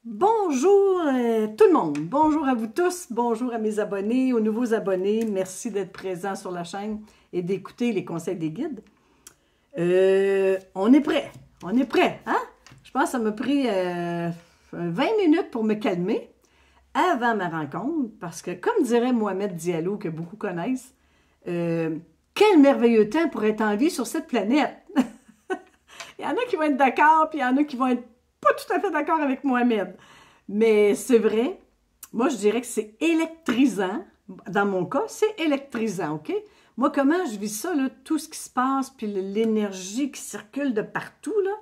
Bonjour tout le monde, bonjour à vous tous, bonjour à mes abonnés, aux nouveaux abonnés, merci d'être présents sur la chaîne et d'écouter les conseils des guides. On est prêt, hein? Je pense que ça m'a pris 20 minutes pour me calmer avant ma rencontre, parce que comme dirait Mohamed Diallo, que beaucoup connaissent, quel merveilleux temps pour être en vie sur cette planète! Il y en a qui vont être d'accord, puis il y en a qui vont être pas tout à fait d'accord avec Mohamed. Mais c'est vrai, moi je dirais que c'est électrisant. Dans mon cas, c'est électrisant, OK? Moi, comment je vis ça, là, tout ce qui se passe, puis l'énergie qui circule de partout, là,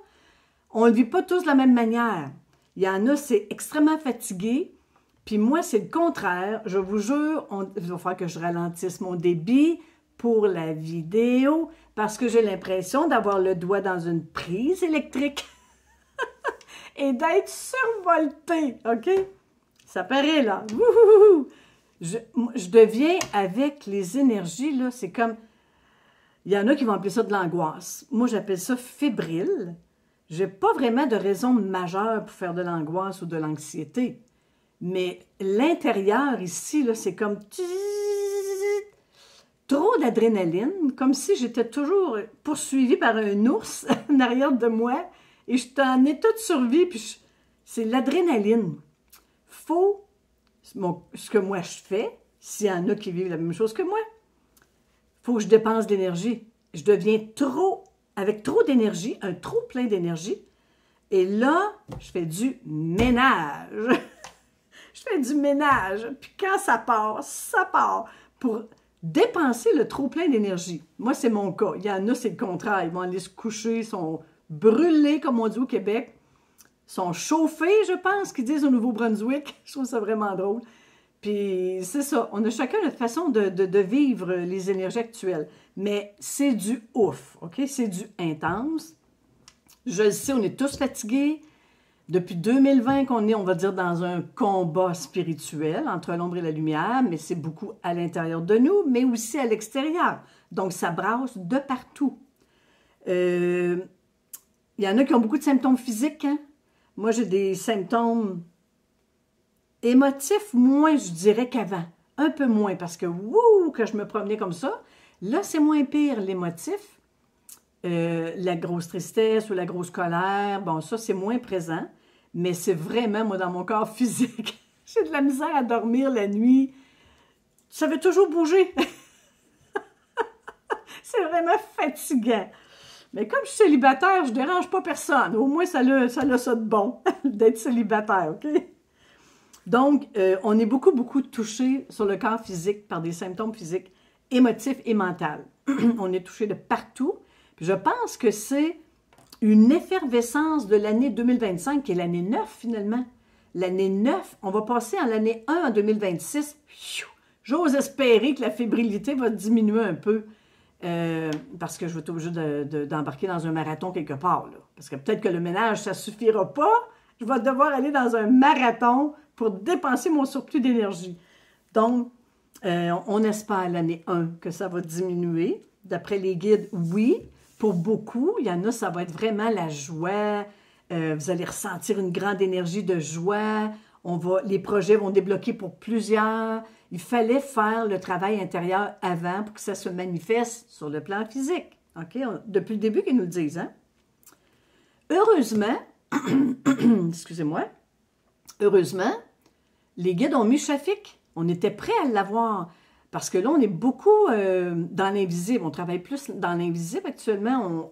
on ne le vit pas tous de la même manière. Il y en a, c'est extrêmement fatigué, puis moi, c'est le contraire. Je vous jure, il va falloir que je ralentisse mon débit pour la vidéo, parce que j'ai l'impression d'avoir le doigt dans une prise électrique. Et d'être survolté, OK? Ça paraît, là. Wouhou! Je deviens avec les énergies, là, c'est comme... Il y en a qui vont appeler ça de l'angoisse. Moi, j'appelle ça fébrile. Je n'ai pas vraiment de raison majeure pour faire de l'angoisse ou de l'anxiété. Mais l'intérieur, ici, là, c'est comme... Trop d'adrénaline, comme si j'étais toujours poursuivie par un ours en arrière de moi. Et je suis en état de survie, puis c'est l'adrénaline. Faut, ce que moi je fais, s'il y en a qui vivent la même chose que moi, faut que je dépense de l'énergie. Je deviens avec trop d'énergie, un trop plein d'énergie. Et là, je fais du ménage. Je fais du ménage. Puis quand ça part pour dépenser le trop plein d'énergie. Moi, c'est mon cas. Il y en a, c'est le contraire. Ils vont aller se coucher, ils sont brûlés, comme on dit au Québec, sont chauffés, je pense, qu'ils disent au Nouveau-Brunswick. Je trouve ça vraiment drôle. Puis c'est ça, on a chacun notre façon de vivre les énergies actuelles. Mais c'est du ouf, OK? C'est du intense. Je le sais, on est tous fatigués. Depuis 2020 qu'on est, on va dire, dans un combat spirituel entre l'ombre et la lumière, mais c'est beaucoup à l'intérieur de nous, mais aussi à l'extérieur. Donc, ça brasse de partout. Il y en a qui ont beaucoup de symptômes physiques. Hein? Moi, j'ai des symptômes émotifs, moins, je dirais, qu'avant. Un peu moins, parce que, que je me promenais comme ça. Là, c'est moins pire, l'émotif. La grosse tristesse ou la grosse colère, bon, ça, c'est moins présent. Mais c'est vraiment, moi, dans mon corps physique. J'ai de la misère à dormir la nuit. Ça veut toujours bouger. C'est vraiment fatigant. Mais comme je suis célibataire, je ne dérange pas personne. Au moins, ça a ça de bon, d'être célibataire, OK? Donc, on est beaucoup touché sur le corps physique par des symptômes physiques émotifs et mentaux. On est touché de partout. Puis je pense que c'est une effervescence de l'année 2025, qui est l'année 9, finalement. L'année 9, on va passer en l'année 1 en 2026. J'ose espérer que la fébrilité va diminuer un peu. Parce que je vais être obligée d'embarquer dans un marathon quelque part. Là. Parce que peut-être que le ménage, ça ne suffira pas. Je vais devoir aller dans un marathon pour dépenser mon surplus d'énergie. Donc, on espère l'année 1 que ça va diminuer. D'après les guides, oui. Pour beaucoup, il y en a, ça va être vraiment la joie. Vous allez ressentir une grande énergie de joie. Les projets vont débloquer pour plusieurs. Il fallait faire le travail intérieur avant pour que ça se manifeste sur le plan physique. OK? Depuis le début qu'ils nous le disent. Hein? Heureusement, excusez-moi, heureusement, les guides ont mis Shafik. On était prêts à l'avoir. Parce que là, on est beaucoup dans l'invisible. On travaille plus dans l'invisible actuellement.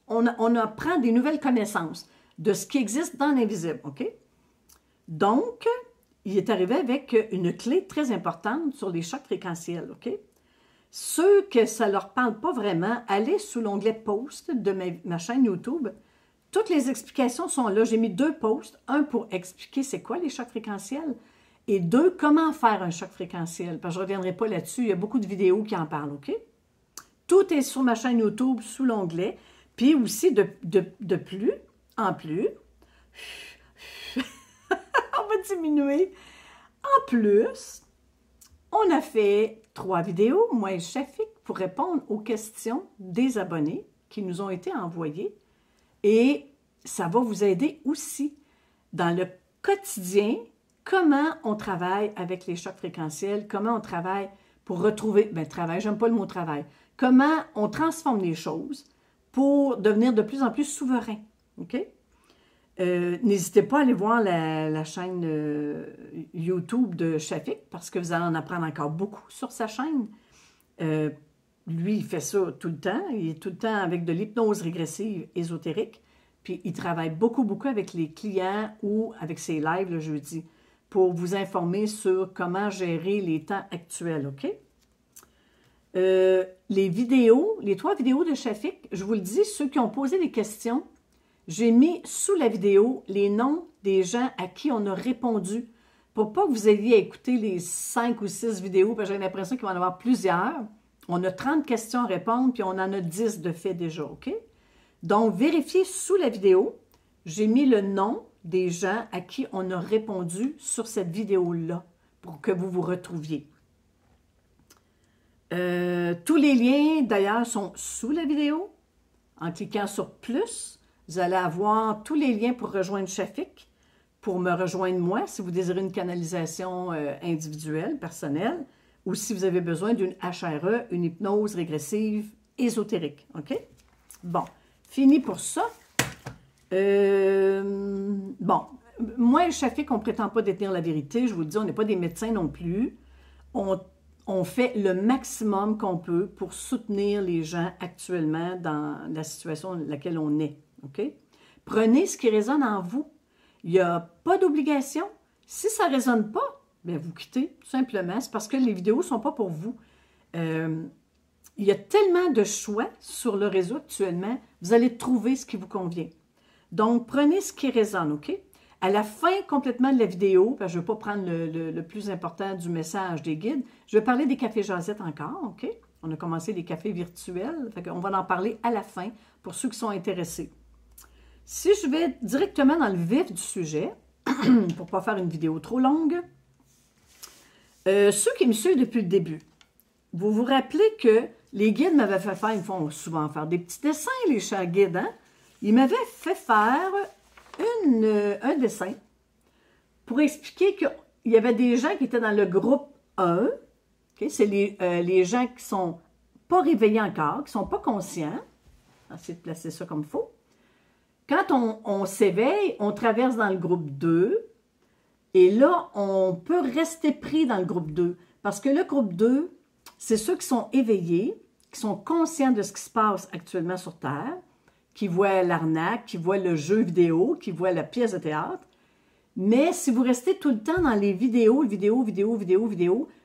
On apprend des nouvelles connaissances de ce qui existe dans l'invisible. OK? Donc, il est arrivé avec une clé très importante sur les chocs fréquentiels, OK? Ceux que ça ne leur parle pas vraiment, allez sous l'onglet « Post » de ma chaîne YouTube. Toutes les explications sont là. J'ai mis 2 posts. Un pour expliquer c'est quoi les chocs fréquentiels et 2, comment faire un choc fréquentiel. Parce que je ne reviendrai pas là-dessus. Il y a beaucoup de vidéos qui en parlent, OK? Tout est sur ma chaîne YouTube sous l'onglet. Puis aussi, en plus, on va diminuer. En plus, on a fait 3 vidéos, moi et Shafik, pour répondre aux questions des abonnés qui nous ont été envoyées. Et ça va vous aider aussi dans le quotidien, comment on travaille avec les chocs fréquentiels, comment on travaille pour retrouver, travail, j'aime pas le mot travail, comment on transforme les choses pour devenir de plus en plus souverain, OK? N'hésitez pas à aller voir la chaîne YouTube de Shafik parce que vous allez en apprendre encore beaucoup sur sa chaîne. Lui, il fait ça tout le temps. Il est tout le temps avec de l'hypnose régressive ésotérique. Puis, il travaille beaucoup, beaucoup avec les clients ou avec ses lives le jeudi pour vous informer sur comment gérer les temps actuels, OK? Les vidéos, les 3 vidéos de Shafik, je vous le dis, ceux qui ont posé des questions, j'ai mis sous la vidéo les noms des gens à qui on a répondu pour pas que vous ayez à écouter les 5 ou 6 vidéos, parce que j'ai l'impression qu'il va y en avoir plusieurs. On a 30 questions à répondre, puis on en a 10 de fait déjà, OK? Donc, vérifiez sous la vidéo, j'ai mis le nom des gens à qui on a répondu sur cette vidéo-là pour que vous vous retrouviez. Tous les liens, d'ailleurs, sont sous la vidéo. En cliquant sur « Plus », vous allez avoir tous les liens pour rejoindre Shafik, pour me rejoindre moi, si vous désirez une canalisation individuelle, personnelle, ou si vous avez besoin d'une HRE, une hypnose régressive ésotérique. OK? Bon, fini pour ça. Bon, moi et Shafik, on ne prétend pas détenir la vérité. Je vous le dis, on n'est pas des médecins non plus. On fait le maximum qu'on peut pour soutenir les gens actuellement dans la situation dans laquelle on est. OK? Prenez ce qui résonne en vous. Il n'y a pas d'obligation. Si ça ne résonne pas, bien, vous quittez, tout simplement. C'est parce que les vidéos ne sont pas pour vous. Il y a tellement de choix sur le réseau actuellement, vous allez trouver ce qui vous convient. Donc, prenez ce qui résonne, OK? À la fin complètement de la vidéo, parce que je ne veux pas prendre le plus important du message des guides, je vais parler des cafés jasettes encore, OK? On a commencé les cafés virtuels, on va en parler à la fin pour ceux qui sont intéressés. Si je vais directement dans le vif du sujet, pour ne pas faire une vidéo trop longue, ceux qui me suivent depuis le début, vous vous rappelez que les guides m'avaient fait faire, ils font souvent faire des petits dessins, les chers guides, hein? Ils m'avaient fait faire un dessin pour expliquer qu'il y avait des gens qui étaient dans le groupe 1, okay? C'est les gens qui ne sont pas réveillés encore, qui ne sont pas conscients. Essayez de placer ça comme il faut. Quand on s'éveille, on traverse dans le groupe 2 et là, on peut rester pris dans le groupe 2 parce que le groupe 2, c'est ceux qui sont éveillés, qui sont conscients de ce qui se passe actuellement sur Terre, qui voient l'arnaque, qui voient le jeu vidéo, qui voient la pièce de théâtre. Mais si vous restez tout le temps dans les vidéos,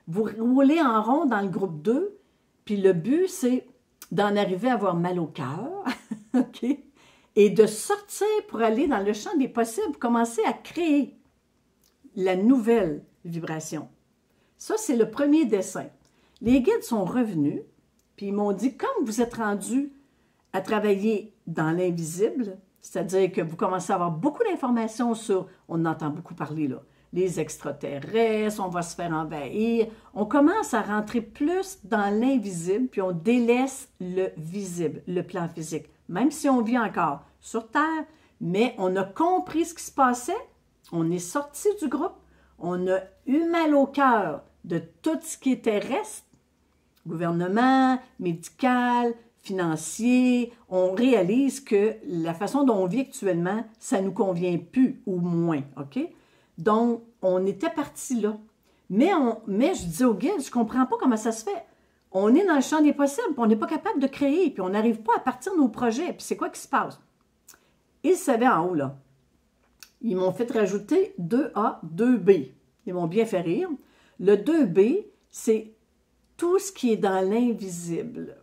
vous roulez en rond dans le groupe 2, puis le but, c'est d'en arriver à avoir mal au cœur, OK? Et de sortir pour aller dans le champ des possibles, commencer à créer la nouvelle vibration. Ça, c'est le premier dessin. Les guides sont revenus, puis ils m'ont dit, comme vous êtes rendus à travailler dans l'invisible, c'est-à-dire que vous commencez à avoir beaucoup d'informations sur, on entend beaucoup parler là, les extraterrestres, on va se faire envahir, on commence à rentrer plus dans l'invisible, puis on délaisse le visible, le plan physique. Même si on vit encore sur Terre, mais on a compris ce qui se passait, on est sorti du groupe, on a eu mal au cœur de tout ce qui est terrestre, gouvernement, médical, financier, on réalise que la façon dont on vit actuellement, ça ne nous convient plus ou moins, OK? Donc, on était parti là. Mais je dis au guide, je ne comprends pas comment ça se fait. On est dans le champ des possibles, puis on n'est pas capable de créer, puis on n'arrive pas à partir de nos projets. Puis c'est quoi qui se passe? Ils savaient en haut, là. Ils m'ont fait rajouter 2A, 2B. Ils m'ont bien fait rire. Le 2B, c'est tout ce qui est dans l'invisible.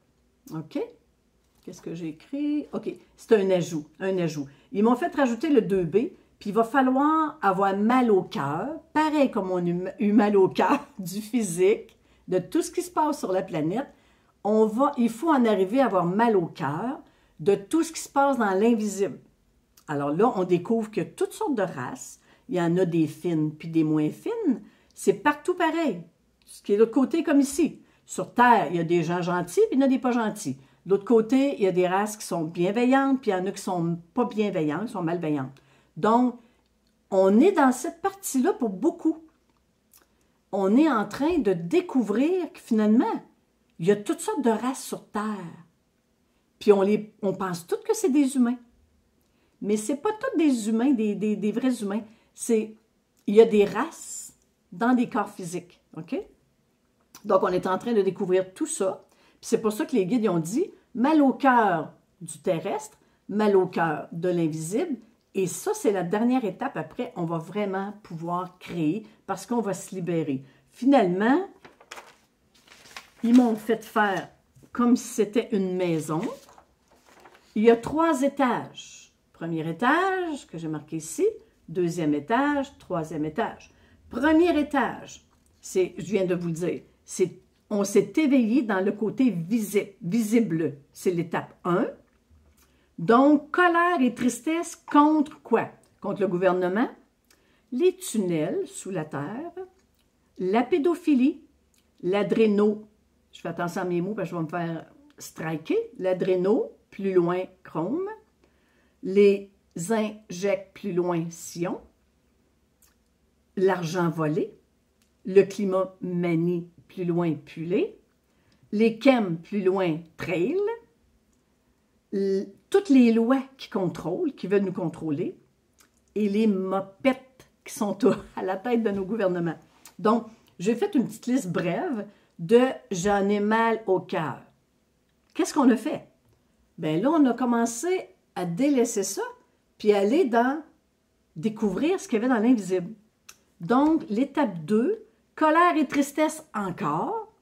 OK? Qu'est-ce que j'ai écrit? OK, c'est un ajout, Ils m'ont fait rajouter le 2B, puis il va falloir avoir mal au cœur, pareil comme on a eu mal au cœur du physique, de tout ce qui se passe sur la planète. Il faut en arriver à avoir mal au cœur de tout ce qui se passe dans l'invisible. Alors là, on découvre que toutes sortes de races, il y en a des fines puis des moins fines, c'est partout pareil. Ce qui est de l'autre côté comme ici. Sur Terre, il y a des gens gentils puis il y en a des pas gentils. De l'autre côté, il y a des races qui sont bienveillantes puis il y en a qui sont pas bienveillantes, qui sont malveillantes. Donc, on est dans cette partie-là pour beaucoup. On est en train de découvrir que finalement, il y a toutes sortes de races sur Terre. Puis on pense toutes que c'est des humains. Mais ce n'est pas tous des humains, des vrais humains. Il y a des races dans des corps physiques. OK? Donc, on est en train de découvrir tout ça. Puis c'est pour ça que les guides ils ont dit mal au cœur du terrestre, mal au cœur de l'invisible. Et ça, c'est la dernière étape. Après, on va vraiment pouvoir créer parce qu'on va se libérer. Finalement, ils m'ont fait faire comme si c'était une maison. Il y a 3 étages. Premier étage, que j'ai marqué ici. Deuxième étage, troisième étage. Premier étage, je viens de vous le dire, on s'est éveillé dans le côté visible. C'est l'étape 1. Donc, colère et tristesse contre quoi? Contre le gouvernement, les tunnels sous la terre, la pédophilie, l'adréno, je fais attention à mes mots parce que je vais me faire striker, l'adréno, plus loin, chrome, les injects, plus loin, sion, l'argent volé, le climat manie, plus loin, pulé, les chem, plus loin, trail, toutes les lois qui contrôlent, qui veulent nous contrôler, et les mopettes qui sont à la tête de nos gouvernements. Donc, j'ai fait une petite liste brève de « j'en ai mal au cœur ». Qu'est-ce qu'on a fait? Bien là, on a commencé à délaisser ça, puis aller dans découvrir ce qu'il y avait dans l'invisible. Donc, l'étape 2, colère et tristesse encore,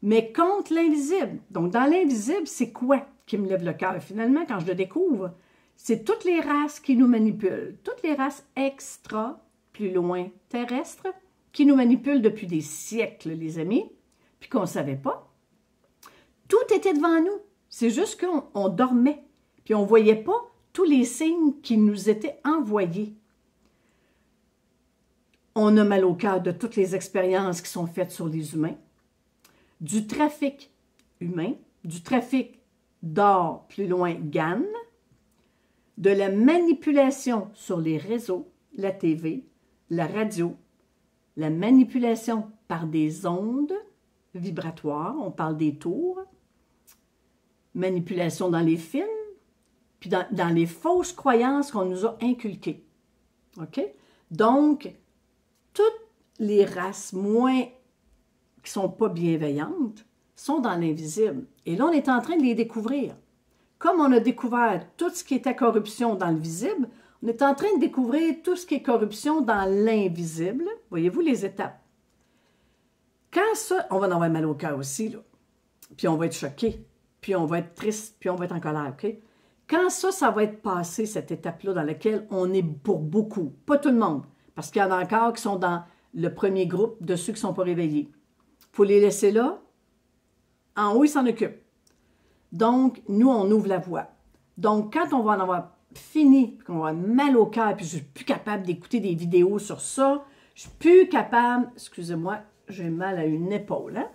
mais contre l'invisible. Donc, dans l'invisible, c'est quoi qui me lève le cœur? Finalement, quand je le découvre, c'est toutes les races qui nous manipulent, toutes les races extra, plus loin, terrestres, qui nous manipulent depuis des siècles, les amis, puis qu'on ne savait pas. Tout était devant nous. C'est juste qu'on dormait, puis on ne voyait pas tous les signes qui nous étaient envoyés. On a mal au cœur de toutes les expériences qui sont faites sur les humains, du trafic humain, du trafic d'or, plus loin, GAN, de la manipulation sur les réseaux, la TV, la radio, la manipulation par des ondes vibratoires, on parle des tours, manipulation dans les films, puis dans les fausses croyances qu'on nous a inculquées. OK? Donc, toutes les races moins qui ne sont pas bienveillantes sont dans l'invisible. Et là, on est en train de les découvrir. Comme on a découvert tout ce qui était corruption dans le visible, on est en train de découvrir tout ce qui est corruption dans l'invisible. Voyez-vous les étapes? Quand ça, on va en avoir mal au cœur aussi, là. Puis on va être choqué, puis on va être triste, puis on va être en colère, OK? Quand ça va être passé, cette étape-là dans laquelle on est pour beaucoup, pas tout le monde, parce qu'il y en a encore qui sont dans le premier groupe de ceux qui ne sont pas réveillés. Il faut les laisser là. En haut, ils s'en occupent. Donc, nous, on ouvre la voie. Donc, quand on va en avoir fini, qu'on va avoir mal au cœur, puis je ne suis plus capable d'écouter des vidéos sur ça, je ne suis plus capable, excusez-moi, j'ai mal à une épaule, hein?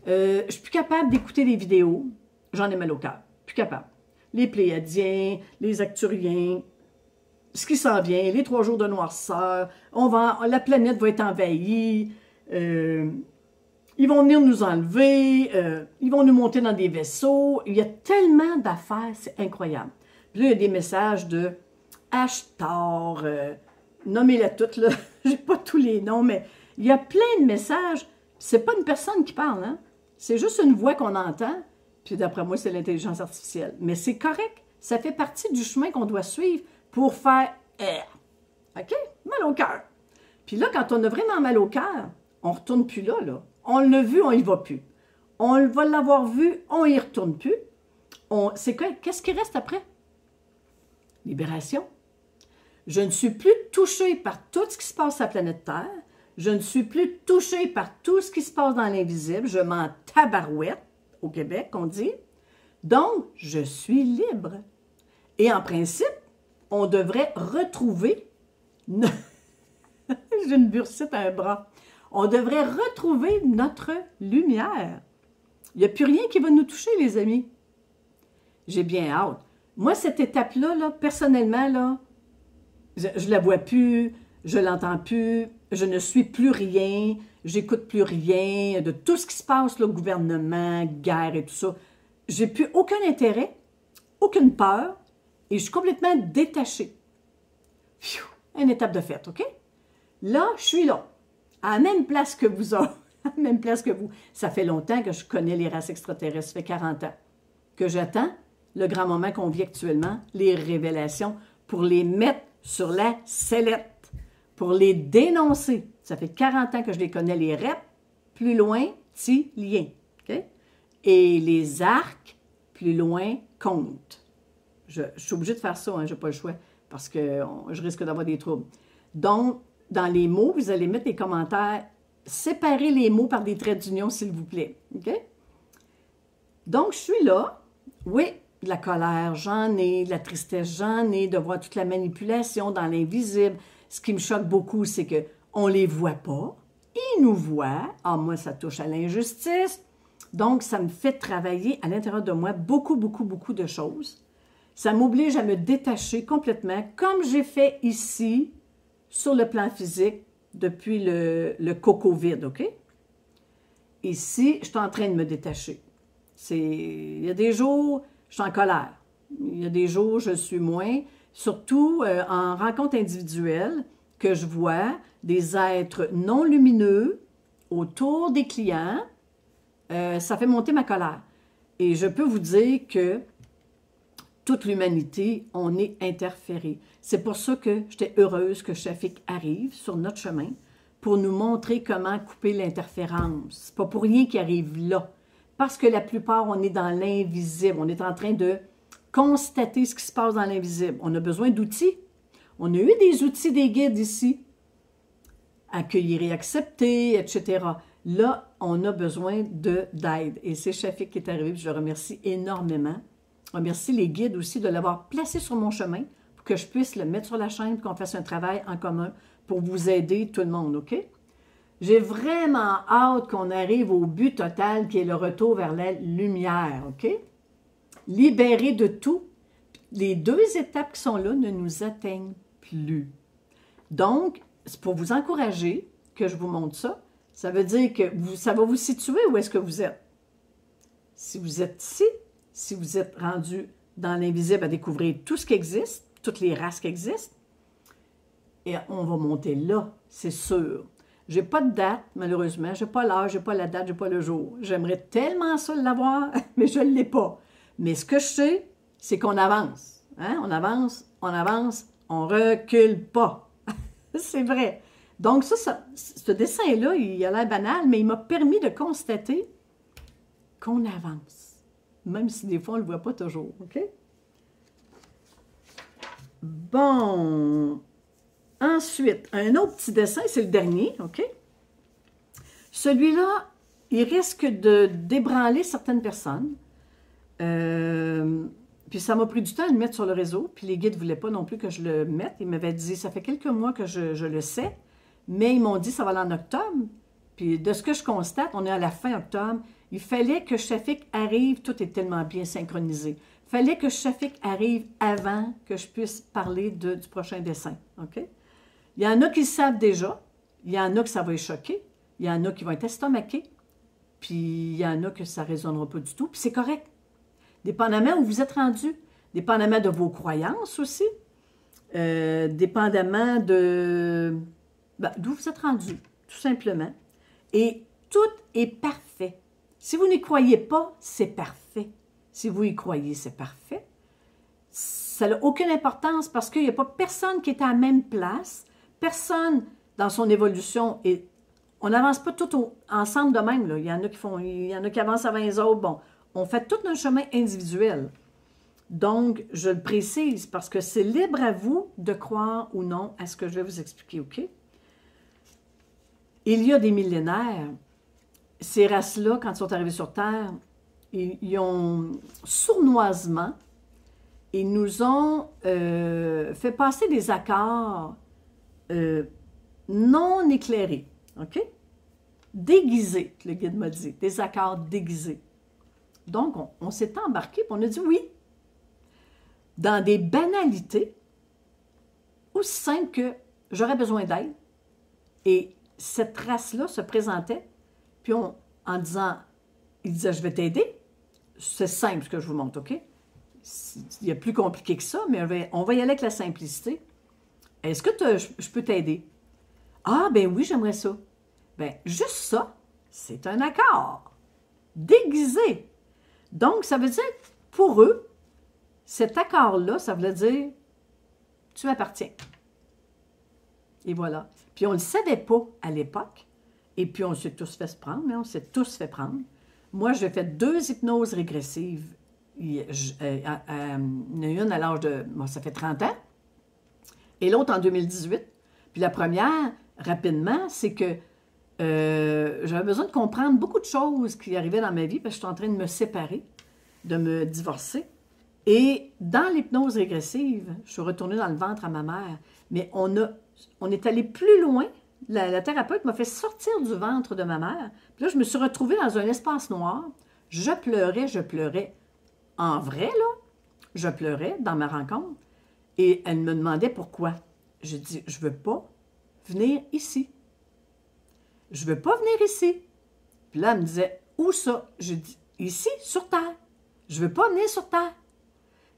Je ne suis plus capable d'écouter des vidéos, j'en ai mal au cœur, plus capable. Les Pléiadiens, les Acturiens, ce qui s'en vient, les 3 jours de noirceur, la planète va être envahie, ils vont venir nous enlever, ils vont nous monter dans des vaisseaux. Il y a tellement d'affaires, c'est incroyable. Puis là, il y a des messages de Ashtar, nommez-les toutes, là. Je n'ai pas tous les noms, mais il y a plein de messages. C'est pas une personne qui parle, hein? C'est juste une voix qu'on entend. Puis d'après moi, c'est l'intelligence artificielle. Mais c'est correct. Ça fait partie du chemin qu'on doit suivre pour faire OK? Mal au cœur. Puis là, quand on a vraiment mal au cœur, on ne retourne plus là, là. On l'a vu, on n'y va plus. On va l'avoir vu, on n'y retourne plus. Qu'est-ce qui reste après? Libération. Je ne suis plus touchée par tout ce qui se passe sur la planète Terre. Je ne suis plus touchée par tout ce qui se passe dans l'invisible. Je m'en tabarouette, au Québec, on dit. Donc, je suis libre. Et en principe, on devrait retrouver... J'ai une bursite à un bras. On devrait retrouver notre lumière. Il n'y a plus rien qui va nous toucher, les amis. J'ai bien hâte. Moi, cette étape-là, là, personnellement, là, je ne la vois plus. je l'entends plus, je ne suis plus rien, j'écoute plus rien de tout ce qui se passe, le gouvernement, guerre et tout ça. J'ai plus aucun intérêt, aucune peur, et je suis complètement détachée. Pfiou, une étape de fête, OK? Là, je suis là, à la même place que vous autres, à la même place que vous. Ça fait longtemps que je connais les races extraterrestres, ça fait 40 ans que j'attends le grand moment qu'on vit actuellement, les révélations, pour les mettre sur la sellette, pour les dénoncer. Ça fait 40 ans que je les connais, les reps, plus loin, lien. OK? Et les arcs, plus loin, compte. Je suis obligée de faire ça, hein, je n'ai pas le choix, parce que je risque d'avoir des troubles. Donc, dans les mots, vous allez mettre les commentaires, séparez les mots par des traits d'union, s'il vous plaît. OK? Donc, je suis là. Oui, de la colère, j'en ai, de la tristesse, j'en ai, de voir toute la manipulation dans l'invisible. Ce qui me choque beaucoup, c'est qu'on ne les voit pas. Ils nous voient. Ah, moi, ça touche à l'injustice. Donc, ça me fait travailler à l'intérieur de moi beaucoup, beaucoup, beaucoup de choses. Ça m'oblige à me détacher complètement, comme j'ai fait ici, sur le plan physique, depuis le coco-vide, OK? Ici, je suis en train de me détacher. Il y a des jours, je suis en colère. Il y a des jours, je suis moins. Surtout en rencontre individuelle, que je vois des êtres non lumineux autour des clients, ça fait monter ma colère. Et je peux vous dire que toute l'humanité, on est interféré. C'est pour ça que j'étais heureuse que Shafik arrive sur notre chemin pour nous montrer comment couper l'interférence. C'est pas pour rien qu'il arrive là. Parce que la plupart, on est dans l'invisible. On est en train de constater ce qui se passe dans l'invisible. On a besoin d'outils. On a eu des outils des guides ici. Accueillir et accepter, etc. Là, on a besoin d'aide. Et c'est Shafik qui est arrivé, puis je le remercie énormément. Je remercie les guides aussi de l'avoir placé sur mon chemin pour que je puisse le mettre sur la chaîne, pour qu'on fasse un travail en commun pour vous aider, tout le monde, OK? J'ai vraiment hâte qu'on arrive au but total qui est le retour vers la lumière, OK? Libérer de tout. Les deux étapes qui sont là ne nous atteignent plus. Donc, c'est pour vous encourager que je vous montre ça. Ça veut dire que ça va vous situer où est-ce que vous êtes. Si vous êtes ici, si vous êtes rendu dans l'invisible à découvrir tout ce qui existe, toutes les races qui existent, et on va monter là, c'est sûr. Je n'ai pas de date, malheureusement. Je n'ai pas l'heure, je n'ai pas la date, je n'ai pas le jour. J'aimerais tellement ça l'avoir, mais je ne l'ai pas. Mais ce que je sais, c'est qu'on avance. Hein? On avance, on ne recule pas. C'est vrai. Donc ce dessin-là, il a l'air banal, mais il m'a permis de constater qu'on avance. Même si des fois, on ne le voit pas toujours. OK? Bon. Ensuite, un autre petit dessin, c'est le dernier, OK? Celui-là, il risque de débranler certaines personnes. Puis ça m'a pris du temps à le mettre sur le réseau, puis les guides ne voulaient pas non plus que je le mette. Ils m'avaient dit, ça fait quelques mois que je le sais, mais ils m'ont dit, ça va aller en octobre. Puis de ce que je constate, on est à la fin octobre, il fallait que Shafik arrive, tout est tellement bien synchronisé. Il fallait que Shafik arrive avant que je puisse parler du prochain dessin, OK? Il y en a qui le savent déjà, il y en a que ça va les choquer, il y en a qui vont être estomaqués, puis il y en a que ça ne résonnera pas du tout, puis c'est correct. Dépendamment où vous êtes rendu, dépendamment de vos croyances aussi, dépendamment d'où vous êtes rendu, tout simplement. Et tout est parfait. Si vous n'y croyez pas, c'est parfait. Si vous y croyez, c'est parfait. Ça n'a aucune importance parce qu'il n'y a pas personne qui est à la même place, personne dans son évolution. Et on n'avance pas tout ensemble de même. Là. Il y en a qui avancent avant les autres. Bon, on fait tout notre chemin individuel. Donc, je le précise parce que c'est libre à vous de croire ou non à ce que je vais vous expliquer, OK? Il y a des millénaires, ces races-là, quand ils sont arrivés sur Terre, ils ont sournoisement, ils nous ont fait passer des accords non éclairés, OK? Déguisés, le guide m'a dit, des accords déguisés. Donc, on s'est embarqué, puis on a dit oui, dans des banalités, aussi simples que j'aurais besoin d'aide. Et cette trace-là se présentait, puis en disant, il disait, je vais t'aider. C'est simple ce que je vous montre, OK? Il y a plus compliqué que ça, mais on va y aller avec la simplicité. Est-ce que je peux t'aider? Ah, ben oui, j'aimerais ça. Ben, juste ça, c'est un accord déguisé. Donc, ça veut dire, pour eux, cet accord-là, ça voulait dire, tu m'appartiens. Et voilà. Puis on ne le savait pas à l'époque. Et puis on s'est tous fait se prendre, mais on s'est tous fait prendre. Moi, j'ai fait 2 hypnoses régressives. Il y en a une à l'âge de... Moi, ça fait 30 ans. Et l'autre en 2018. Puis la première, rapidement, c'est que j'avais besoin de comprendre beaucoup de choses qui arrivaient dans ma vie parce que j'étais en train de me séparer, de me divorcer. Et dans l'hypnose régressive, je suis retournée dans le ventre à ma mère, mais on est allé plus loin. La thérapeute m'a fait sortir du ventre de ma mère. Puis là, je me suis retrouvée dans un espace noir. Je pleurais. En vrai, là, je pleurais dans ma rencontre. Et elle me demandait pourquoi. J'ai dit, je ne veux pas venir ici. Je ne veux pas venir ici. Puis là, elle me disait, où ça? J'ai dit, ici, sur Terre. Je ne veux pas venir sur Terre.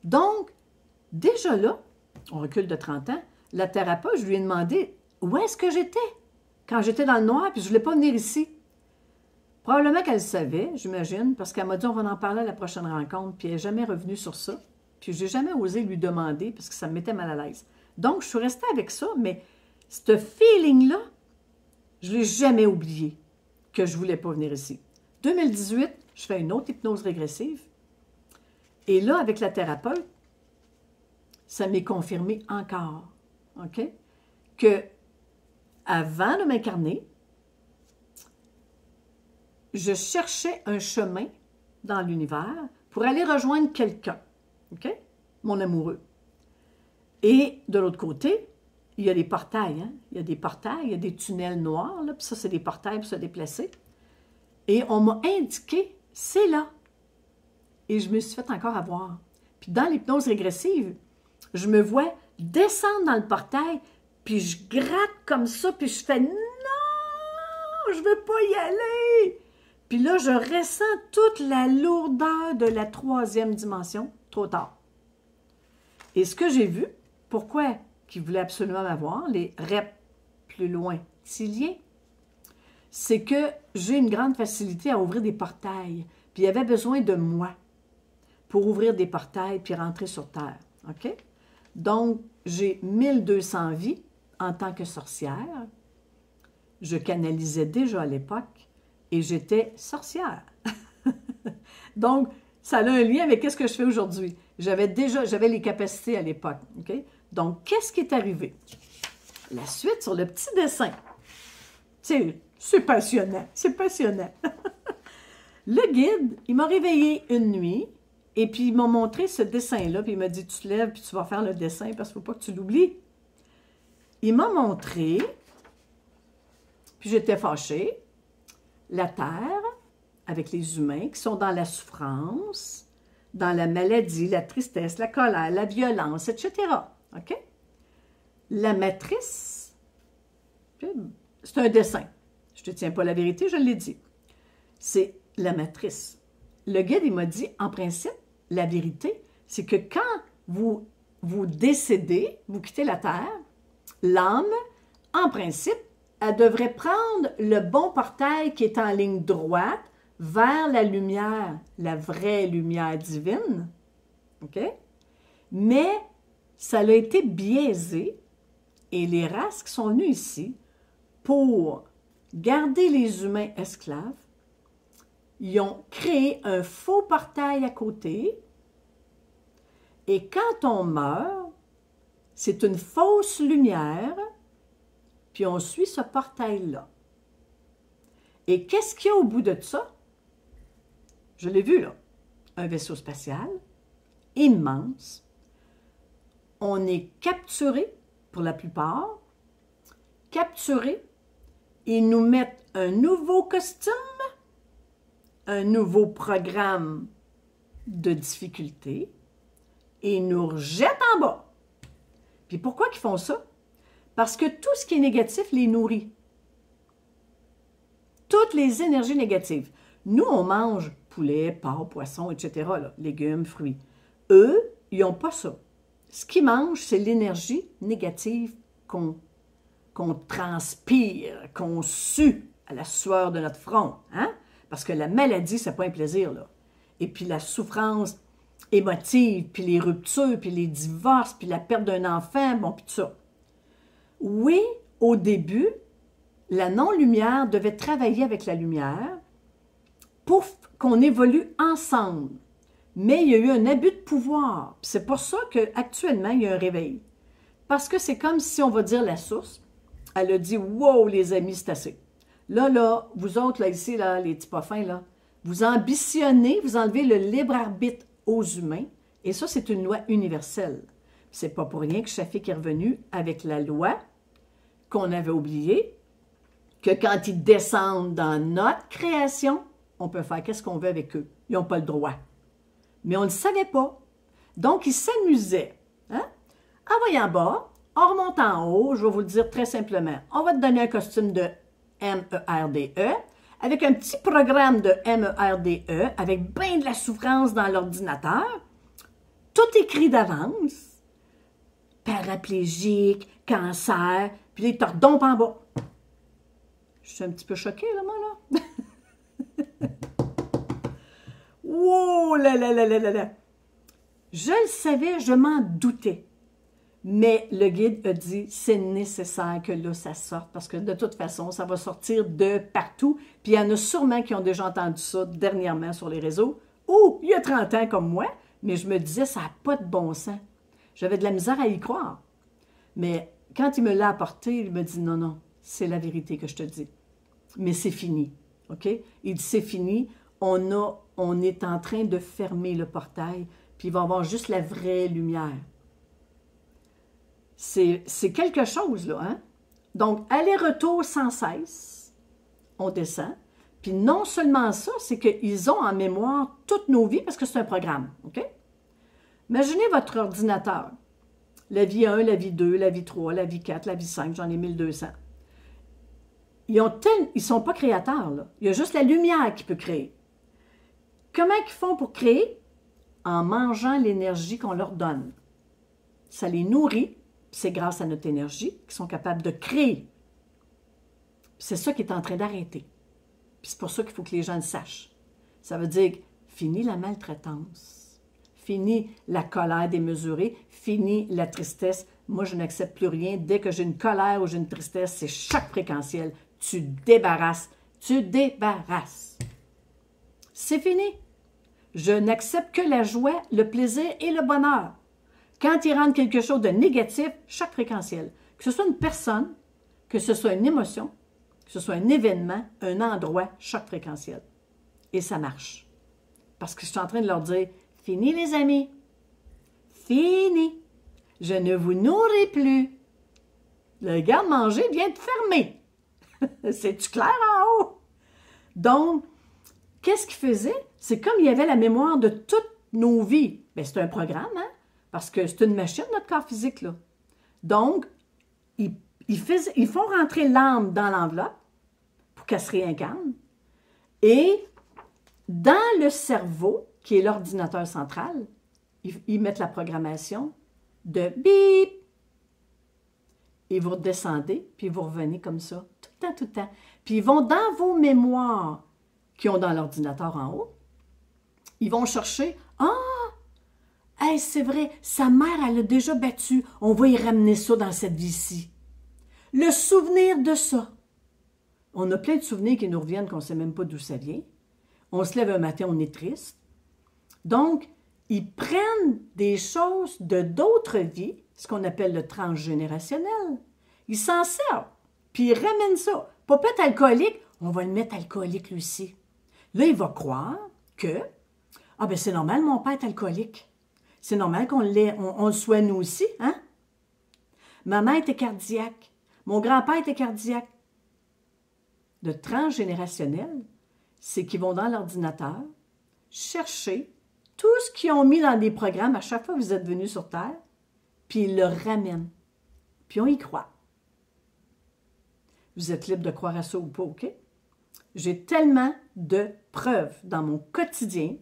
Donc, déjà là, on recule de 30 ans, la thérapeute, je lui ai demandé où est-ce que j'étais quand j'étais dans le noir, puis je ne voulais pas venir ici. Probablement qu'elle savait, j'imagine, parce qu'elle m'a dit on va en parler à la prochaine rencontre, puis elle n'est jamais revenue sur ça. Puis je n'ai jamais osé lui demander, parce que ça me mettait mal à l'aise. Donc, je suis restée avec ça, mais ce feeling-là, je ne l'ai jamais oublié, que je ne voulais pas venir ici. 2018, je fais une autre hypnose régressive. Et là, avec la thérapeute, ça m'est confirmé encore, OK? Que avant de m'incarner, je cherchais un chemin dans l'univers pour aller rejoindre quelqu'un, OK? Mon amoureux. Et de l'autre côté, il y a des portails, hein? Il y a des portails, il y a des tunnels noirs, là, puis ça, c'est des portails pour se déplacer. Et on m'a indiqué, c'est là. Et je me suis fait encore avoir. Puis dans l'hypnose régressive, je me vois descendre dans le portail, puis je gratte comme ça, puis je fais « Non, je ne veux pas y aller! » Puis là, je ressens toute la lourdeur de la 3e dimension, trop tard. Et ce que j'ai vu, pourquoi qu'ils voulaient absolument m'avoir, les reps plus loin, tiliens, c'est que j'ai une grande facilité à ouvrir des portails. Puis il y avait besoin de moi pour ouvrir des portails puis rentrer sur Terre. OK? Donc, j'ai 1200 vies en tant que sorcière. Je canalisais déjà à l'époque et j'étais sorcière. Donc, ça a un lien avec ce que je fais aujourd'hui. J'avais les capacités à l'époque. OK? Donc, qu'est-ce qui est arrivé? La suite sur le petit dessin. C'est passionnant. C'est passionnant. Le guide, il m'a réveillée une nuit. Et puis, il m'a montré ce dessin-là, puis il m'a dit, tu te lèves, puis tu vas faire le dessin, parce qu'il ne faut pas que tu l'oublies. Il m'a montré, puis j'étais fâchée, la Terre, avec les humains qui sont dans la souffrance, dans la maladie, la tristesse, la colère, la violence, etc. OK? La matrice, c'est un dessin. Je ne te tiens pas la vérité, je l'ai dit. C'est la matrice. Le guide, il m'a dit, en principe, la vérité, c'est que quand vous décédez, vous quittez la Terre, l'âme, en principe, elle devrait prendre le bon portail qui est en ligne droite vers la lumière, la vraie lumière divine. OK? Mais ça a été biaisé et les races qui sont venues ici pour garder les humains esclaves, ils ont créé un faux portail à côté et quand on meurt, c'est une fausse lumière puis on suit ce portail-là. Et qu'est-ce qu'il y a au bout de ça? Je l'ai vu là, un vaisseau spatial immense. On est capturé pour la plupart, capturé, ils nous mettent un nouveau costume, un nouveau programme de difficulté et ils nous rejettent en bas. Puis pourquoi ils font ça? Parce que tout ce qui est négatif les nourrit. Toutes les énergies négatives. Nous, on mange poulet, porc, poisson, etc., là, légumes, fruits. Eux, ils n'ont pas ça. Ce qu'ils mangent, c'est l'énergie négative qu'on transpire, qu'on sue à la sueur de notre front. Hein? Parce que la maladie, c'est pas un plaisir, là. Et puis la souffrance émotive, puis les ruptures, puis les divorces, puis la perte d'un enfant, bon, puis tout ça. Oui, au début, la non-lumière devait travailler avec la lumière pour qu'on évolue ensemble. Mais il y a eu un abus de pouvoir. C'est pour ça qu'actuellement, il y a un réveil. Parce que c'est comme si on va dire la source. Elle a dit « Wow, les amis, c'est assez. » Là, vous autres, là, ici, là, les petits pas fins, là, vous ambitionnez, vous enlevez le libre arbitre aux humains. Et ça, c'est une loi universelle. C'est pas pour rien que Shafik est revenu avec la loi qu'on avait oubliée, que quand ils descendent dans notre création, on peut faire qu'est-ce qu'on veut avec eux. Ils n'ont pas le droit. Mais on ne le savait pas. Donc, ils s'amusaient. Hein? Envoyez en bas, on remonte en haut, je vais vous le dire très simplement. On va te donner un costume de MERDE, avec un petit programme de MERDE, avec bien de la souffrance dans l'ordinateur, tout écrit d'avance. Paraplégique, cancer, puis les tordons en bas. Je suis un petit peu choquée, là, moi, là. Wow, là, là, là, là, là, là. Je le savais, je m'en doutais. Mais le guide a dit, c'est nécessaire que là, ça sorte, parce que de toute façon, ça va sortir de partout. Puis il y en a sûrement qui ont déjà entendu ça dernièrement sur les réseaux, ou il y a 30 ans comme moi, mais je me disais, ça n'a pas de bon sens. J'avais de la misère à y croire. Mais quand il me l'a apporté, il me dit, non, non, c'est la vérité que je te dis. Mais c'est fini, OK? Il dit, c'est fini, on est en train de fermer le portail, puis il va y avoir juste la vraie lumière. C'est quelque chose, là, hein? Donc, aller-retour sans cesse, on descend. Puis non seulement ça, c'est qu'ils ont en mémoire toutes nos vies, parce que c'est un programme, OK? Imaginez votre ordinateur. La vie 1, la vie 2, la vie 3, la vie 4, la vie 5, j'en ai 1200. Ils ne sont pas créateurs, là. Il y a juste la lumière qui peut créer. Comment ils font pour créer? En mangeant l'énergie qu'on leur donne. Ça les nourrit. C'est grâce à notre énergie qu'ils sont capables de créer. C'est ça qui est en train d'arrêter. Puis c'est pour ça qu'il faut que les gens le sachent. Ça veut dire, fini la maltraitance, fini la colère démesurée, fini la tristesse. Moi, je n'accepte plus rien. Dès que j'ai une colère ou j'ai une tristesse, c'est choc fréquentiel. Tu débarrasses, tu débarrasses. C'est fini. Je n'accepte que la joie, le plaisir et le bonheur. Quand il rentre quelque chose de négatif, choc fréquentiel. Que ce soit une personne, que ce soit une émotion, que ce soit un événement, un endroit, choc fréquentiel. Et ça marche. Parce que je suis en train de leur dire, fini les amis, fini. Je ne vous nourris plus. Le garde-manger vient de fermer. C'est-tu clair en haut? Donc, qu'est-ce qu'il faisait? C'est comme il y avait la mémoire de toutes nos vies. Bien, c'est un programme, hein? Parce que c'est une machine, notre corps physique, là. Donc, ils font rentrer l'âme dans l'enveloppe pour qu'elle se réincarne. Et dans le cerveau, qui est l'ordinateur central, ils mettent la programmation de bip. Et vous redescendez, puis vous revenez comme ça, tout le temps, tout le temps. Puis ils vont dans vos mémoires qui ont dans l'ordinateur en haut, ils vont chercher « Ah! Hey, c'est vrai, sa mère, elle l'a déjà battu. On va y ramener ça dans cette vie-ci. » Le souvenir de ça. On a plein de souvenirs qui nous reviennent qu'on ne sait même pas d'où ça vient. On se lève un matin, on est triste. Donc, ils prennent des choses de d'autres vies, ce qu'on appelle le transgénérationnel. Ils s'en servent, puis ils ramènent ça. Papa est alcoolique, on va le mettre alcoolique lui aussi. Là, il va croire que, ah ben c'est normal, mon père est alcoolique. C'est normal qu'on le soit nous aussi, hein? Maman était cardiaque. Mon grand-père était cardiaque. Le transgénérationnel, c'est qu'ils vont dans l'ordinateur chercher tout ce qu'ils ont mis dans des programmes à chaque fois que vous êtes venus sur Terre, puis ils le ramènent. Puis on y croit. Vous êtes libre de croire à ça ou pas, OK? J'ai tellement de preuves dans mon quotidien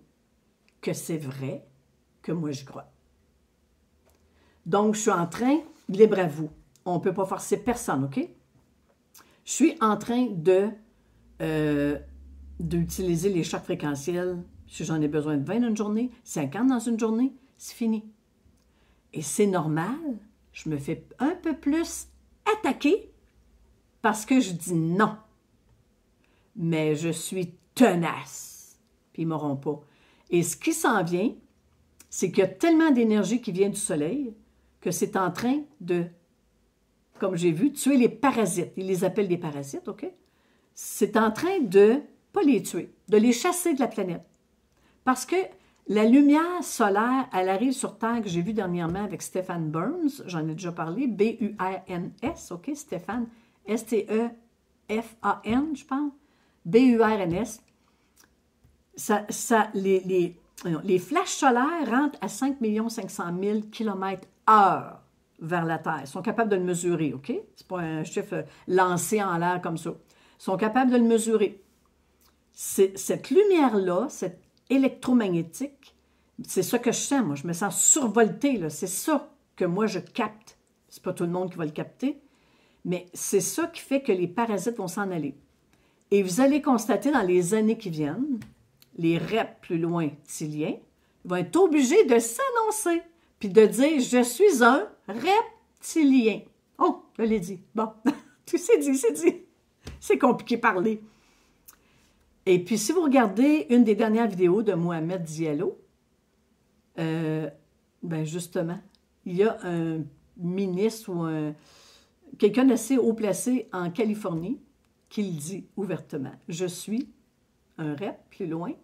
que c'est vrai que moi, je crois. Donc, je suis en train, libre à vous. On ne peut pas forcer personne, OK? Je suis en train d'utiliser les chocs fréquentiels. Si j'en ai besoin de 20 dans une journée, 50 dans une journée, c'est fini. Et c'est normal, je me fais un peu plus attaquer parce que je dis non. Mais je suis tenace. Puis ils ne m'auront pas. Et ce qui s'en vient, c'est qu'il y a tellement d'énergie qui vient du soleil que c'est en train de, comme j'ai vu, tuer les parasites. Ils les appellent des parasites, OK? C'est en train de, pas les tuer, de les chasser de la planète. Parce que la lumière solaire, elle arrive sur Terre, que j'ai vu dernièrement avec Stéphane Burns, j'en ai déjà parlé, B-U-R-N-S, OK? Stéphane, S-T-E-F-A-N, je pense. B-U-R-N-S. Les flashs solaires rentrent à 5 500 000 km/h vers la Terre. Ils sont capables de le mesurer, OK? Ce n'est pas un chiffre lancé en l'air comme ça. Ils sont capables de le mesurer. Cette lumière-là, cette électromagnétique, c'est ça que je sens, moi. Je me sens survoltée, c'est ça que moi, je capte. C'est pas tout le monde qui va le capter, mais c'est ça qui fait que les parasites vont s'en aller. Et vous allez constater dans les années qui viennent, les reptiliens vont être obligés de s'annoncer puis de dire « Je suis un reptilien ». Oh, je l'ai dit. Bon, tout c'est dit, c'est dit. C'est compliqué de parler. Et puis, si vous regardez une des dernières vidéos de Mohamed Diallo, ben justement, il y a un ministre ou quelqu'un d'assez haut placé en Californie qui le dit ouvertement. Je suis un reptilien.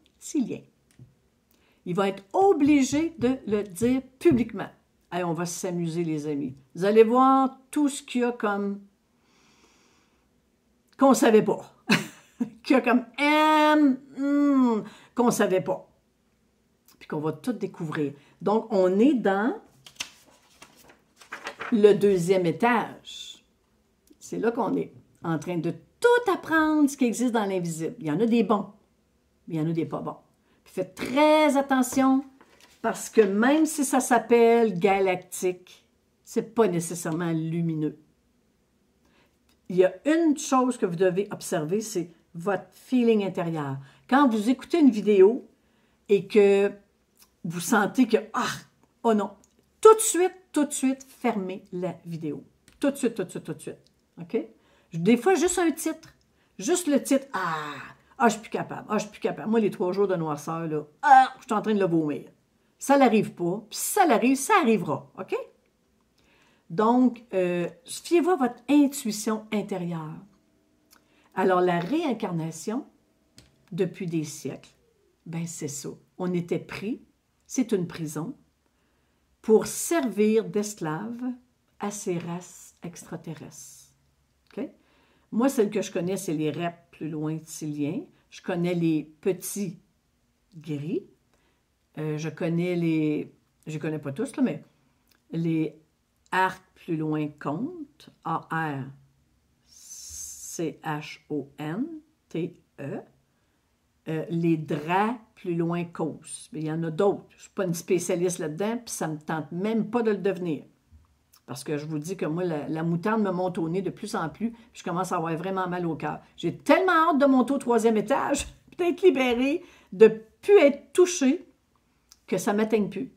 Il va être obligé de le dire publiquement. Hey, on va s'amuser, les amis. Vous allez voir tout ce qu'il y a comme qu'on ne savait pas. Qu'il y a comme qu'on ne savait pas. Puis qu'on va tout découvrir. Donc, on est dans le 2e étage. C'est là qu'on est en train de tout apprendre ce qui existe dans l'invisible. Il y en a des bons, mais il y en a des pas bons. Puis faites très attention parce que même si ça s'appelle galactique, c'est pas nécessairement lumineux. Il y a une chose que vous devez observer, c'est votre feeling intérieur. Quand vous écoutez une vidéo et que vous sentez que « oh non », tout de suite, fermez la vidéo. Tout de suite. OK? Des fois, juste un titre. Juste le titre. Je suis plus capable. Je suis plus capable. Moi, les 3 jours de noirceur, là, je suis en train de le vomir. Ça n'arrive pas. Puis si ça l'arrive, ça arrivera. OK? Donc, fiez-vous à votre intuition intérieure. Alors, la réincarnation, depuis des siècles, ben c'est ça. On était pris, c'est une prison, pour servir d'esclaves à ces races extraterrestres. OK? Moi, celle que je connais, c'est les reptiliens. Je connais les petits gris. Je connais les... Je ne connais pas tous, là, mais les Arc-plus-loin-conte, A-R-C-H-O-N-T-E. Les draps plus loin cause. Mais il y en a d'autres. Je ne suis pas une spécialiste là-dedans, puis ça ne me tente même pas de le devenir. Parce que je vous dis que moi, la moutarde me monte au nez de plus en plus, puis je commence à avoir vraiment mal au cœur. J'ai tellement hâte de monter au 3e étage, d'être libérée, de ne plus être touchée, que ça ne m'atteigne plus.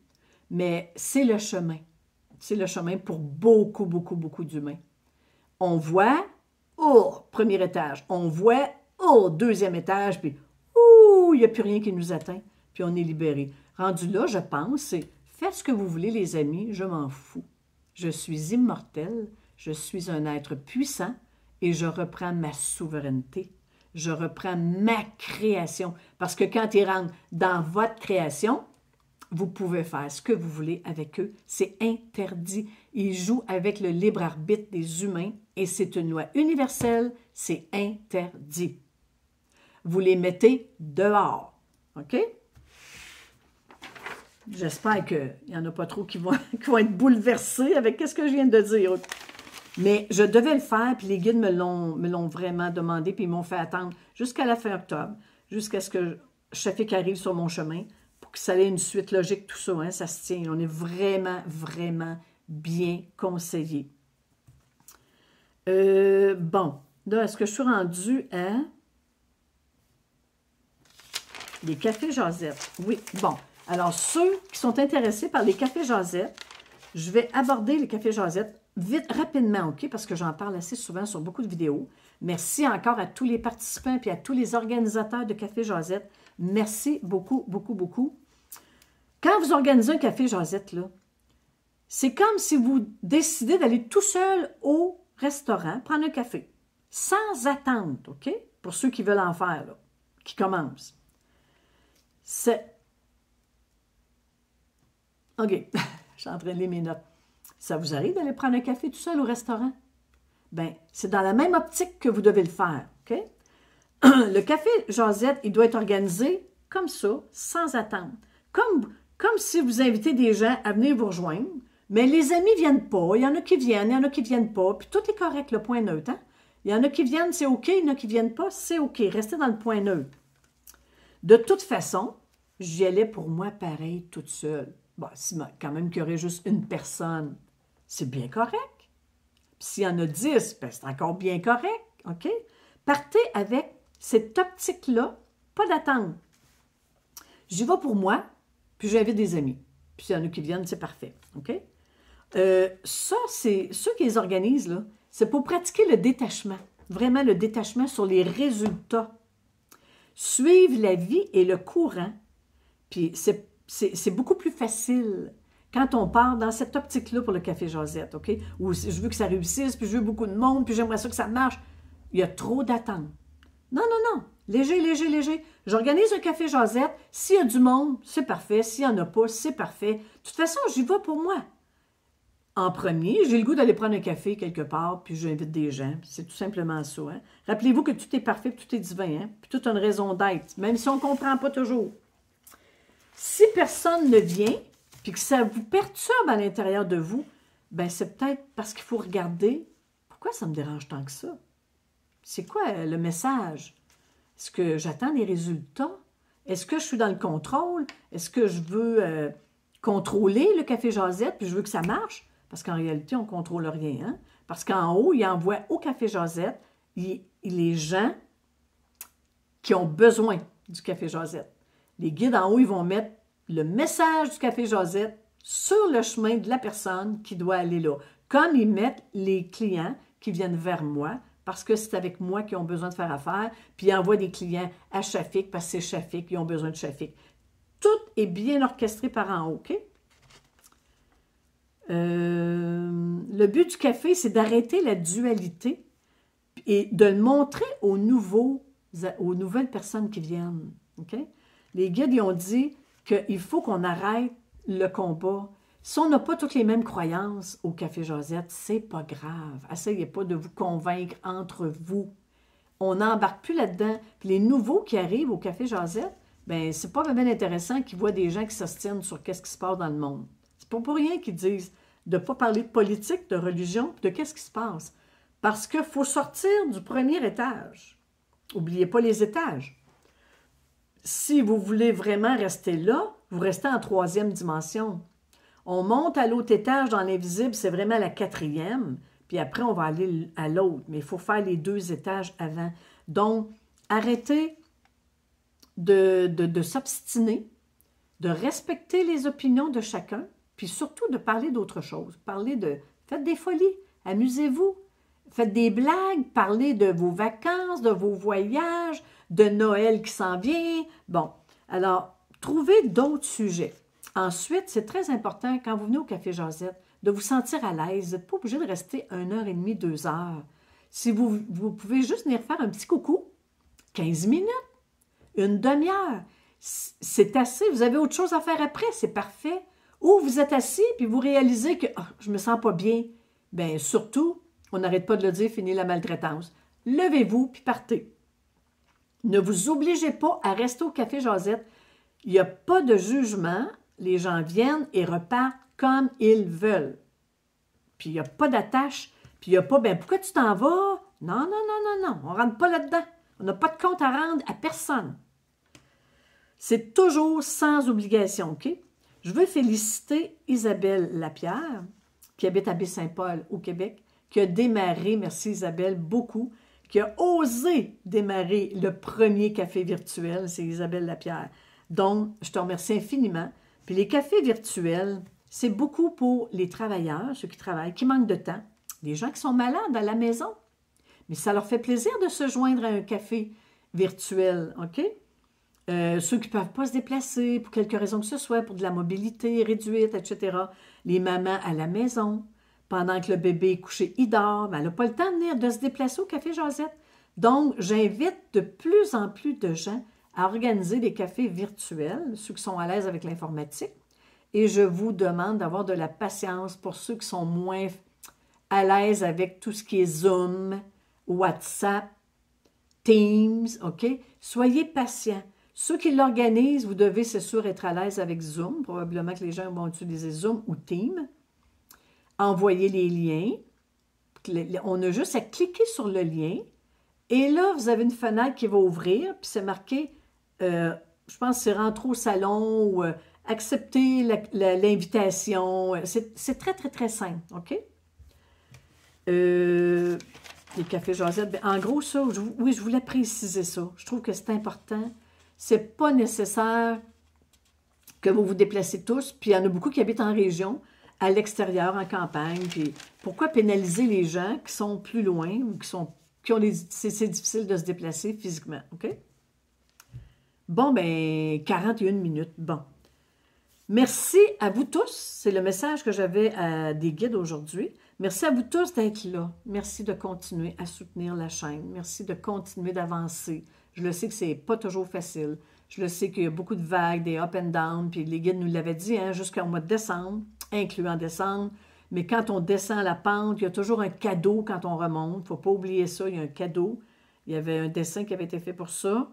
Mais c'est le chemin. C'est le chemin pour beaucoup d'humains. On voit, premier étage. On voit, 2e étage, puis il n'y a plus rien qui nous atteint, puis on est libéré. Rendu là, je pense, c'est faites ce que vous voulez, les amis, je m'en fous. Je suis immortel, je suis un être puissant et je reprends ma souveraineté. Je reprends ma création. Parce que quand ils rentrent dans votre création, vous pouvez faire ce que vous voulez avec eux. C'est interdit. Ils jouent avec le libre arbitre des humains et c'est une loi universelle, c'est interdit. Vous les mettez dehors. OK? J'espère qu'il n'y en a pas trop qui vont être bouleversés avec ce que je viens de dire. Mais je devais le faire, puis les guides me l'ont vraiment demandé, puis ils m'ont fait attendre jusqu'à la fin octobre, jusqu'à ce que Shafik arrive sur mon chemin, pour que ça ait une suite logique, tout ça, hein, ça se tient. On est vraiment, vraiment bien conseillé. Bon, là, est-ce que je suis rendue à les cafés Josette? Oui, bon. Alors, ceux qui sont intéressés par les cafés Josette, je vais aborder les cafés Josette vite, rapidement, OK? Parce que j'en parle assez souvent sur beaucoup de vidéos. Merci encore à tous les participants et à tous les organisateurs de Café Josette. Merci beaucoup, beaucoup, beaucoup. Quand vous organisez un Café Josette, là, c'est comme si vous décidez d'aller tout seul au restaurant, prendre un café, sans attente, OK? Pour ceux qui veulent en faire, là, qui commencent. C'est... OK, je suis en train de lire mes notes. Ça vous arrive d'aller prendre un café tout seul au restaurant? Bien, c'est dans la même optique que vous devez le faire, OK? Le Café Josette, il doit être organisé comme ça, sans attente. Comme si vous invitez des gens à venir vous rejoindre, mais les amis ne viennent pas. Il y en a qui viennent, il y en a qui ne viennent pas. Puis tout est correct, le point neutre. Hein? Il y en a qui viennent, c'est OK. Il y en a qui ne viennent pas, c'est OK. Restez dans le point neutre. De toute façon, j'y allais pour moi pareil, toute seule. Bon, quand même qu'il y aurait juste une personne, c'est bien correct. Puis s'il y en a 10, ben c'est encore bien correct. OK? Partez avec cette optique-là, pas d'attente. J'y vais pour moi, puis j'invite des amis. Puis s'il y en a qui viennent, c'est parfait. OK? Ça, c'est ceux qui les organisent, là, c'est pour pratiquer le détachement. Vraiment le détachement sur les résultats. Suivre la vie et le courant. Puis c'est beaucoup plus facile quand on part dans cette optique-là pour le Café Josette, OK? Où je veux que ça réussisse, puis je veux beaucoup de monde, puis j'aimerais ça que ça marche. Il y a trop d'attentes. Non, non, non. Léger, léger, léger. J'organise un Café Josette. S'il y a du monde, c'est parfait. S'il n'y en a pas, c'est parfait. De toute façon, j'y vais pour moi. En premier, j'ai le goût d'aller prendre un café quelque part, puis j'invite des gens. C'est tout simplement ça. Hein? Rappelez-vous que tout est parfait, tout est divin, hein? Puis tout a une raison d'être, même si on ne comprend pas toujours. Si personne ne vient, puis que ça vous perturbe à l'intérieur de vous, ben c'est peut-être parce qu'il faut regarder pourquoi ça me dérange tant que ça. C'est quoi le message? Est-ce que j'attends des résultats? Est-ce que je suis dans le contrôle? Est-ce que je veux contrôler le Café Josette, puis je veux que ça marche? Parce qu'en réalité, on ne contrôle rien. Hein? Parce qu'en haut, il envoie au Café Josette les gens qui ont besoin du Café Josette. Les guides en haut, ils vont mettre le message du Café Josette sur le chemin de la personne qui doit aller là. Comme ils mettent les clients qui viennent vers moi, parce que c'est avec moi qu'ils ont besoin de faire affaire, puis ils envoient des clients à Shafik, parce que c'est Shafik, ils ont besoin de Shafik. Tout est bien orchestré par en haut, OK? Le but du café, c'est d'arrêter la dualité et de le montrer aux nouvelles personnes qui viennent. Okay? Les guides, ils ont dit qu'il faut qu'on arrête le combat. Si on n'a pas toutes les mêmes croyances au Café Josette, c'est pas grave. Essayez pas de vous convaincre entre vous. On n'embarque plus là-dedans. Puis les nouveaux qui arrivent au Café Josette, ben c'est pas vraiment intéressant qu'ils voient des gens qui s'ostinent sur qu'est-ce qui se passe dans le monde. C'est pas pour rien qu'ils disent de ne pas parler de politique, de religion, de qu'est-ce qui se passe. Parce qu'il faut sortir du premier étage. N'oubliez pas les étages. Si vous voulez vraiment rester là, vous restez en 3e dimension. On monte à l'autre étage dans l'invisible, c'est vraiment la 4e, puis après on va aller à l'autre. Mais il faut faire les 2 étages avant. Donc, arrêtez de s'obstiner, de respecter les opinions de chacun, puis surtout de parler d'autre chose. Faites des folies, amusez-vous, faites des blagues, parlez de vos vacances, de vos voyages, de Noël qui s'en vient. Bon, alors, trouvez d'autres sujets. Ensuite, c'est très important, quand vous venez au Café Josette, de vous sentir à l'aise. Vous n'êtes pas obligé de rester 1h30, 2 heures. Si vous pouvez juste venir faire un petit coucou, 15 minutes, une demi-heure, c'est assez. Vous avez autre chose à faire après, c'est parfait. Ou vous êtes assis puis vous réalisez que je me sens pas bien. Bien, surtout, on n'arrête pas de le dire, fini la maltraitance. Levez-vous puis partez. Ne vous obligez pas à rester au Café Josette. Il n'y a pas de jugement. Les gens viennent et repartent comme ils veulent. Puis il n'y a pas d'attache. Puis il n'y a pas, ben pourquoi tu t'en vas? Non, non, non, non, non, on ne rentre pas là-dedans. On n'a pas de compte à rendre à personne. C'est toujours sans obligation, OK? Je veux féliciter Isabelle Lapierre, qui habite à Baie-Saint-Paul, au Québec, qui a démarré, merci Isabelle, beaucoup, qui a osé démarrer le premier café virtuel, c'est Isabelle Lapierre. Donc, je te remercie infiniment. Puis les cafés virtuels, c'est beaucoup pour les travailleurs, ceux qui travaillent, qui manquent de temps, les gens qui sont malades à la maison. Mais ça leur fait plaisir de se joindre à un café virtuel, OK? Ceux qui ne peuvent pas se déplacer pour quelque raison que ce soit, pour de la mobilité réduite, etc. Les mamans à la maison, pendant que le bébé est couché, il dort, ben elle n'a pas le temps de se déplacer au café Josette. Donc, j'invite de plus en plus de gens à organiser des cafés virtuels, ceux qui sont à l'aise avec l'informatique. Et je vous demande d'avoir de la patience pour ceux qui sont moins à l'aise avec tout ce qui est Zoom, WhatsApp, Teams, OK? Soyez patients. Ceux qui l'organisent, vous devez, c'est sûr, être à l'aise avec Zoom. Probablement que les gens vont utiliser Zoom ou Teams. Envoyer les liens. On a juste à cliquer sur le lien. Et là, vous avez une fenêtre qui va ouvrir, puis c'est marqué, je pense que c'est rentrer au salon ou accepter l'invitation. C'est très, très, très simple, OK? Les cafés Josette, bien, en gros, ça, oui, je voulais préciser ça. Je trouve que c'est important. C'est pas nécessaire que vous vous déplacez tous, puis il y en a beaucoup qui habitent en région, à l'extérieur, en campagne, puis pourquoi pénaliser les gens qui sont plus loin ou c'est difficile de se déplacer physiquement, OK? Bon, ben 41 minutes, bon. Merci à vous tous, c'est le message que j'avais à des guides aujourd'hui. Merci à vous tous d'être là. Merci de continuer à soutenir la chaîne. Merci de continuer d'avancer. Je le sais que c'est pas toujours facile. Je le sais qu'il y a beaucoup de vagues, des up and down, puis les guides nous l'avaient dit, hein, jusqu'au mois de décembre, incluant décembre. Mais quand on descend la pente, il y a toujours un cadeau quand on remonte. Il ne faut pas oublier ça, il y a un cadeau. Il y avait un dessin qui avait été fait pour ça.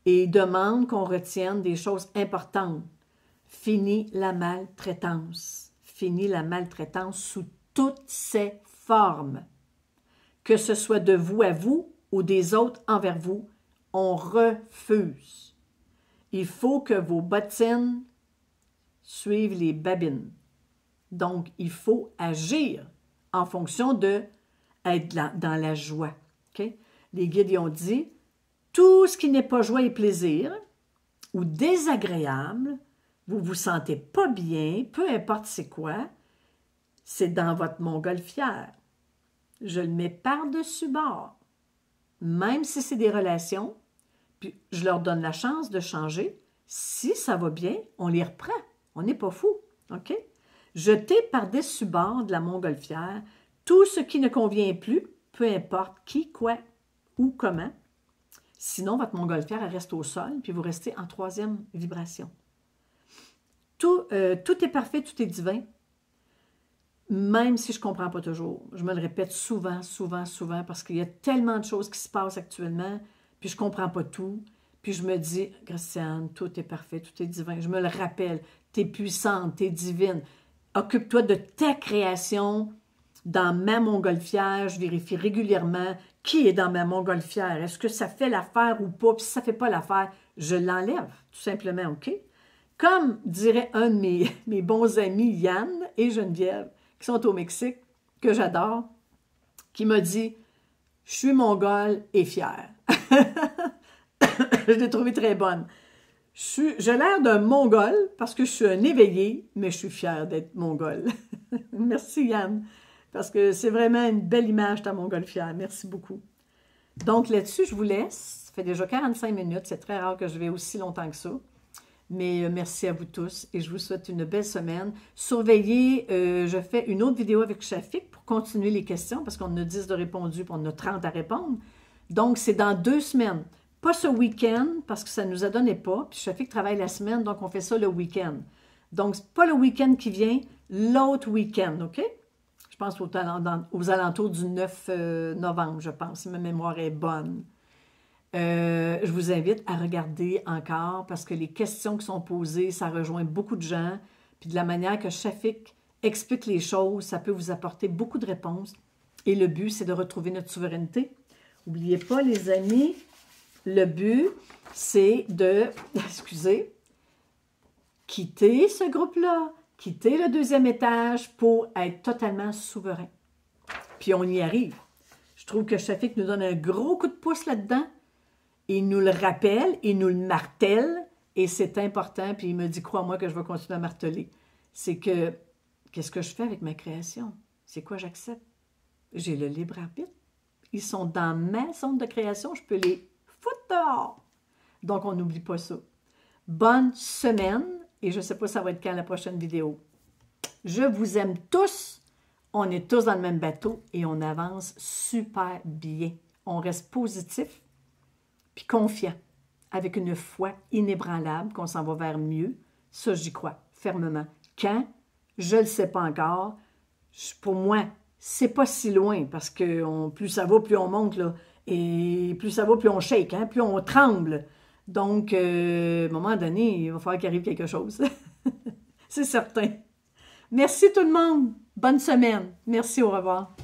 Et il demande qu'on retienne des choses importantes. Fini la maltraitance. Fini la maltraitance sous toutes ses formes. Que ce soit de vous à vous ou des autres envers vous, on refuse. Il faut que vos bottines suivent les babines. Donc, il faut agir en fonction de être dans la joie. Okay? Les guides y ont dit, tout ce qui n'est pas joie et plaisir ou désagréable, vous ne vous sentez pas bien, peu importe c'est quoi, c'est dans votre montgolfière. Je le mets par-dessus bord. Même si c'est des relations, puis je leur donne la chance de changer. Si ça va bien, on les reprend. On n'est pas fou, OK? Jetez par-dessus bord de la montgolfière tout ce qui ne convient plus, peu importe qui, quoi, ou comment. Sinon, votre montgolfière elle reste au sol, puis vous restez en 3e vibration. Tout est parfait, tout est divin, même si je ne comprends pas toujours. Je me le répète souvent, souvent, souvent, parce qu'il y a tellement de choses qui se passent actuellement, puis je ne comprends pas tout. Puis je me dis, Christiane, tout est parfait, tout est divin. Je me le rappelle, tu es puissante, tu es divine. Occupe-toi de ta création dans ma montgolfière. Je vérifie régulièrement qui est dans ma montgolfière. Est-ce que ça fait l'affaire ou pas? Puis si ça ne fait pas l'affaire, je l'enlève, tout simplement, OK? Comme dirait un de mes bons amis, Yann et Geneviève, qui sont au Mexique, que j'adore, qui m'a dit « Je suis mongole et fière. » Je l'ai trouvée très bonne. J'ai l'air d'un mongol parce que je suis un éveillé, mais je suis fière d'être mongole. Merci Yann, parce que c'est vraiment une belle image ta montgolfière. Merci beaucoup. Donc là-dessus, je vous laisse. Ça fait déjà 45 minutes. C'est très rare que je vais aussi longtemps que ça. Mais merci à vous tous et je vous souhaite une belle semaine. Surveillez, je fais une autre vidéo avec Shafik pour continuer les questions parce qu'on en a 10 de répondus et on en a 30 à répondre. Donc, c'est dans 2 semaines. Pas ce week-end parce que ça ne nous a donné pas. Puis Shafik travaille la semaine, donc on fait ça le week-end. Donc, pas le week-end qui vient, l'autre week-end, OK? Je pense aux alentours du 9 novembre, je pense, si ma mémoire est bonne. Je vous invite à regarder encore parce que les questions qui sont posées, ça rejoint beaucoup de gens. Puis de la manière que Shafik explique les choses, ça peut vous apporter beaucoup de réponses. Et le but, c'est de retrouver notre souveraineté. N'oubliez pas, les amis, le but, c'est de, excusez, quitter ce groupe-là, quitter le 2e étage pour être totalement souverain. Puis on y arrive. Je trouve que Shafik nous donne un gros coup de pouce là-dedans. Il nous le rappelle, il nous le martèle, et c'est important. Puis il me dit, crois-moi que je vais continuer à marteler. C'est que, qu'est-ce que je fais avec ma création? C'est quoi j'accepte? J'ai le libre arbitre. Ils sont dans ma zone de création, je peux les foutre dehors. Donc, on n'oublie pas ça. Bonne semaine, et je ne sais pas ça va être quand la prochaine vidéo. Je vous aime tous. On est tous dans le même bateau et on avance super bien. On reste positif puis confiant, avec une foi inébranlable qu'on s'en va vers mieux. Ça, j'y crois fermement. Quand? Je ne le sais pas encore. Pour moi, c'est pas si loin parce que plus ça va, plus on monte, là. Et plus ça va, plus on shake, hein, plus on tremble. Donc, à un moment donné, il va falloir qu'il arrive quelque chose. C'est certain. Merci tout le monde. Bonne semaine. Merci, au revoir.